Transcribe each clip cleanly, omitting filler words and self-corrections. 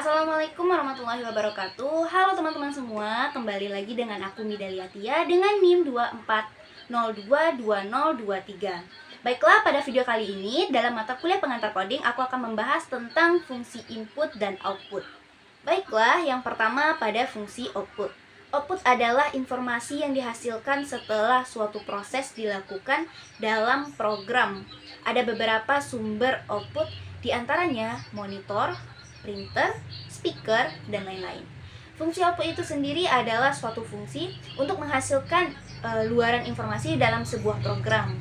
Assalamualaikum warahmatullahi wabarakatuh. Halo teman-teman semua, kembali lagi dengan aku Midalia Tia dengan NIM 24022023. Baiklah, pada video kali ini dalam mata kuliah pengantar coding aku akan membahas tentang fungsi input dan output. Baiklah, yang pertama pada fungsi output. Output adalah informasi yang dihasilkan setelah suatu proses dilakukan dalam program. Ada beberapa sumber output, diantaranya monitor, printer, speaker, dan lain-lain. Fungsi output itu sendiri adalah suatu fungsi untuk menghasilkan luaran informasi dalam sebuah program.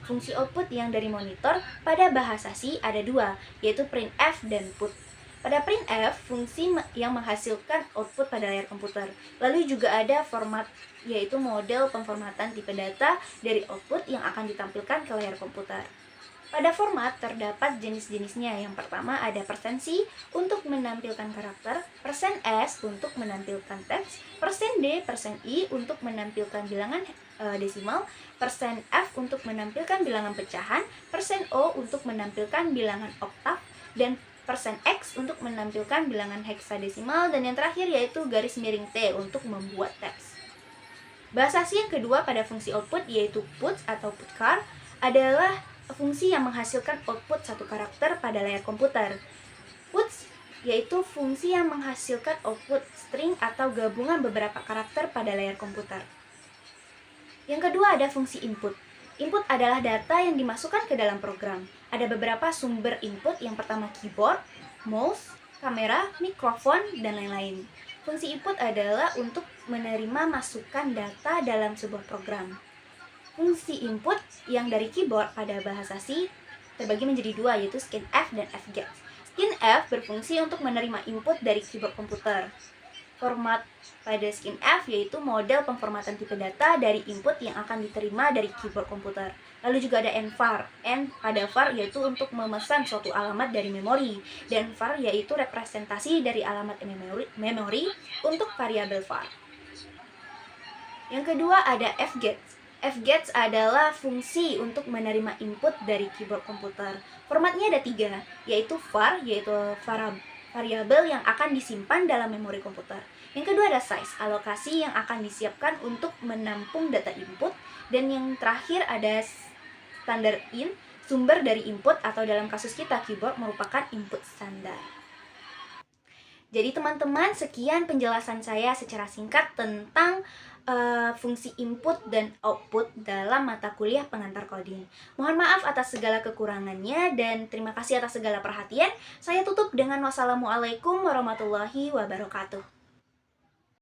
Fungsi output yang dari monitor pada bahasa C ada dua, yaitu printf dan put. Pada printf, fungsi yang menghasilkan output pada layar komputer. Lalu juga ada format, yaitu model pemformatan tipe data dari output yang akan ditampilkan ke layar komputer. Pada format terdapat jenis-jenisnya. Yang pertama ada %C untuk menampilkan karakter, %S untuk menampilkan teks, %D, %I untuk menampilkan bilangan desimal, %F untuk menampilkan bilangan pecahan, %O untuk menampilkan bilangan oktav, dan %X untuk menampilkan bilangan heksadesimal, dan yang terakhir yaitu garis miring T untuk membuat teks. Bahasa C yang kedua pada fungsi output yaitu puts atau putchar adalah fungsi yang menghasilkan output satu karakter pada layar komputer. Puts yaitu fungsi yang menghasilkan output string atau gabungan beberapa karakter pada layar komputer. Yang kedua ada fungsi input. Input adalah data yang dimasukkan ke dalam program. Ada beberapa sumber input, yang pertama keyboard, mouse, kamera, mikrofon, dan lain-lain. Fungsi input adalah untuk menerima masukan data dalam sebuah program. Fungsi input yang dari keyboard pada bahasa C terbagi menjadi dua, yaitu scanf dan fget. Scanf berfungsi untuk menerima input dari keyboard komputer. Format pada scanf yaitu model pemformatan tipe data dari input yang akan diterima dari keyboard komputer. Lalu juga ada envar. N pada var yaitu untuk memesan suatu alamat dari memori, dan var yaitu representasi dari alamat memori untuk variabel var. Yang kedua ada fget. Fget adalah fungsi untuk menerima input dari keyboard komputer. Formatnya ada tiga, yaitu var, yaitu variabel yang akan disimpan dalam memori komputer. Yang kedua ada size, alokasi yang akan disiapkan untuk menampung data input. Dan yang terakhir ada standar in, sumber dari input atau dalam kasus kita keyboard merupakan input standar. Jadi teman-teman, sekian penjelasan saya secara singkat tentang fungsi input dan output dalam mata kuliah pengantar coding. Mohon maaf atas segala kekurangannya dan terima kasih atas segala perhatian. Saya tutup dengan wassalamualaikum warahmatullahi wabarakatuh.